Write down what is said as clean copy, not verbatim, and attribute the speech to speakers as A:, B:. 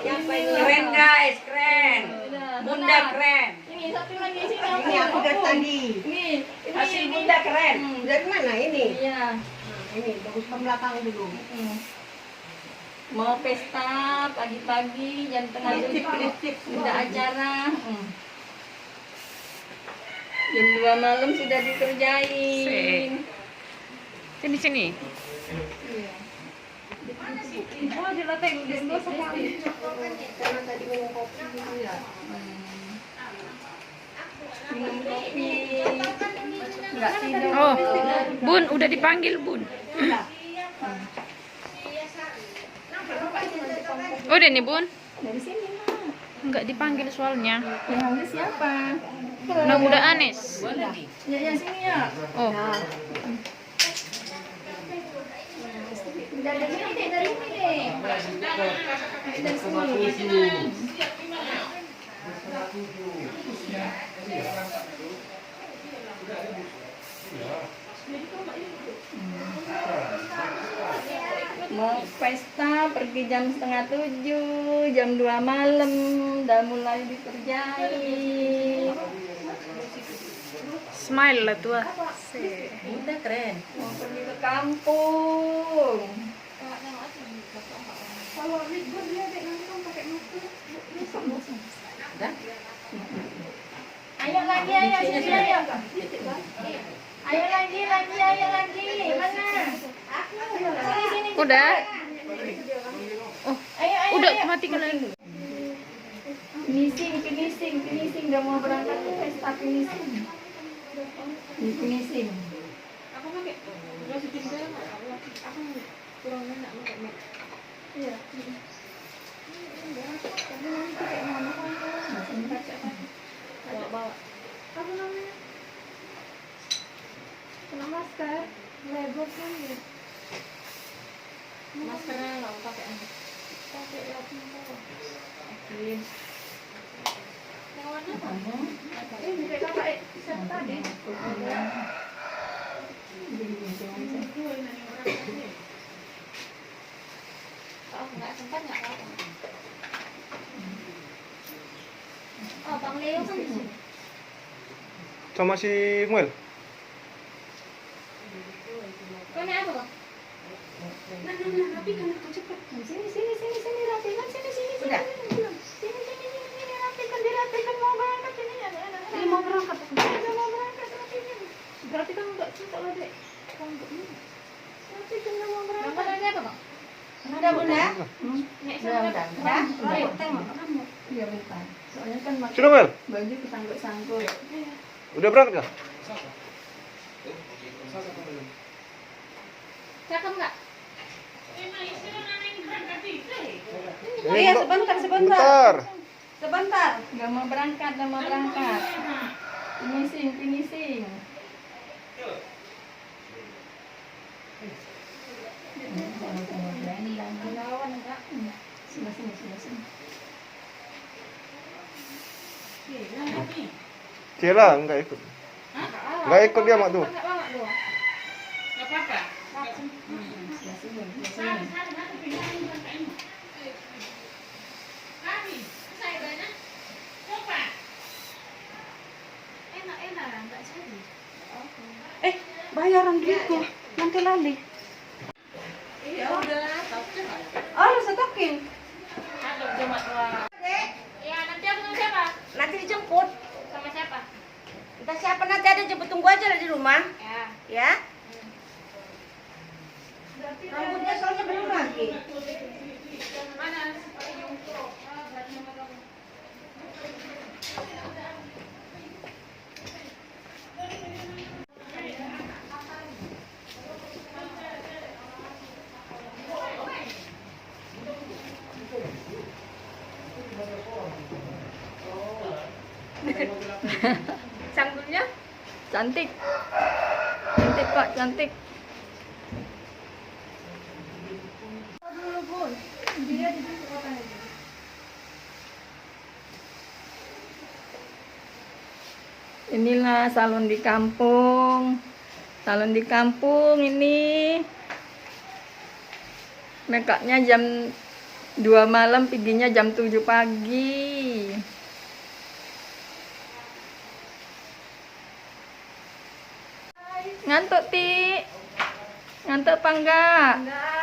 A: Keren guys, keren. Bunda keren.
B: Ini satu lagi sini.
C: Ini aku dari tadi.
B: Ini
A: Hasil bunda keren.
C: Dari mana ini?
B: Iya.
C: Ini bagus ke belakang dulu.
B: Mau pesta pagi-pagi jam tengah
C: Listip.
B: udah acara. Jam 2 malam sudah dikerjain.
D: Sini.
B: Oh, di lantai udah sekali.
C: Karena tadi minum kopi ya.
B: Minum kopi. Enggak tidur.
D: Oh, Bun, udah dipanggil Bun. Udah nih Bun.
B: Dari sini mah.
D: Enggak dipanggil soalnya.
B: Yang hamil siapa?
D: Nah, udah Anes.
B: Ya, yang sini ya.
D: Oh,
B: Dari sini deh, dari sini deh. Dari sini. Mau pesta pergi jam 6:30, jam 2 malam udah mulai dikerjain.
D: smile lah tuh.
A: Bunda keren.
B: Mau pergi ke kampung. Ayo lagi, ayo sini, ayo. Ayo lagi. Mana? Sini, sini.
D: Udah.
B: Oh, ayo.
D: Udah
B: ayo.
D: matikan lagi.
B: Finishing. Udah mau berangkat ke pesta finishing. Finishing. Iya. Bawa. Apa namanya? Kena masker. Lebar kan ya. Maskernya nggak pakai aja. Pakai yang bawah. Oke. Yang warna apa? Bukan kakak siapa tadi? Oh, nggak sempat nggak apa-apa. Oh, Bang Leo kan di sini.
E: Sama si Muel.
B: Kau naik apa, Bang? Nah, rapikan itu cepat. Sini, rapikan sini.
A: Udah.
B: Sini, dirapikan mau berangkat ini ya. Ini mau berangkat. Mau berangkat rapikan. Berarti kan enggak cinta lah, Dek. Rapikan mau berangkat. Berangkat lagi apa, Bang?
A: Udah bunda.
B: Udah. Ayo, tengok kamu. Iya, bukan. Soalnya kan
E: Sudah Muel?
B: baju kesangkut-sangkut.
E: Udah berangkat kah?
B: Cakep enggak?
C: Iya, sebentar.
A: Sebentar.
B: Udah mau berangkat. Finishing. Sini.
E: Cila enggak ikut. Enggak ikut dia mak tuh.
C: Bayaran dulu. Nanti lali.
A: Ya udah.
C: Oh, lu setokin.
B: Ya, nanti aku sama siapa?
A: Nanti dijemput.
B: Sama siapa?
A: Entah siapa nanti ada jemput, tunggu aja lah di rumah.
B: Ya.
A: Ya. Rambutnya soalnya belum lagi.
B: Mana?
A: Sanggulnya?
B: Cantik. Cantik, Pak, cantik. Dulu, Bun. Dia di situ katanya. Inilah salon di kampung. Salon di kampung ini. Makeupnya jam 2 malam perginya jam 7 pagi. Ngantuk, Ti? Ngantuk apa enggak?
A: Enggak.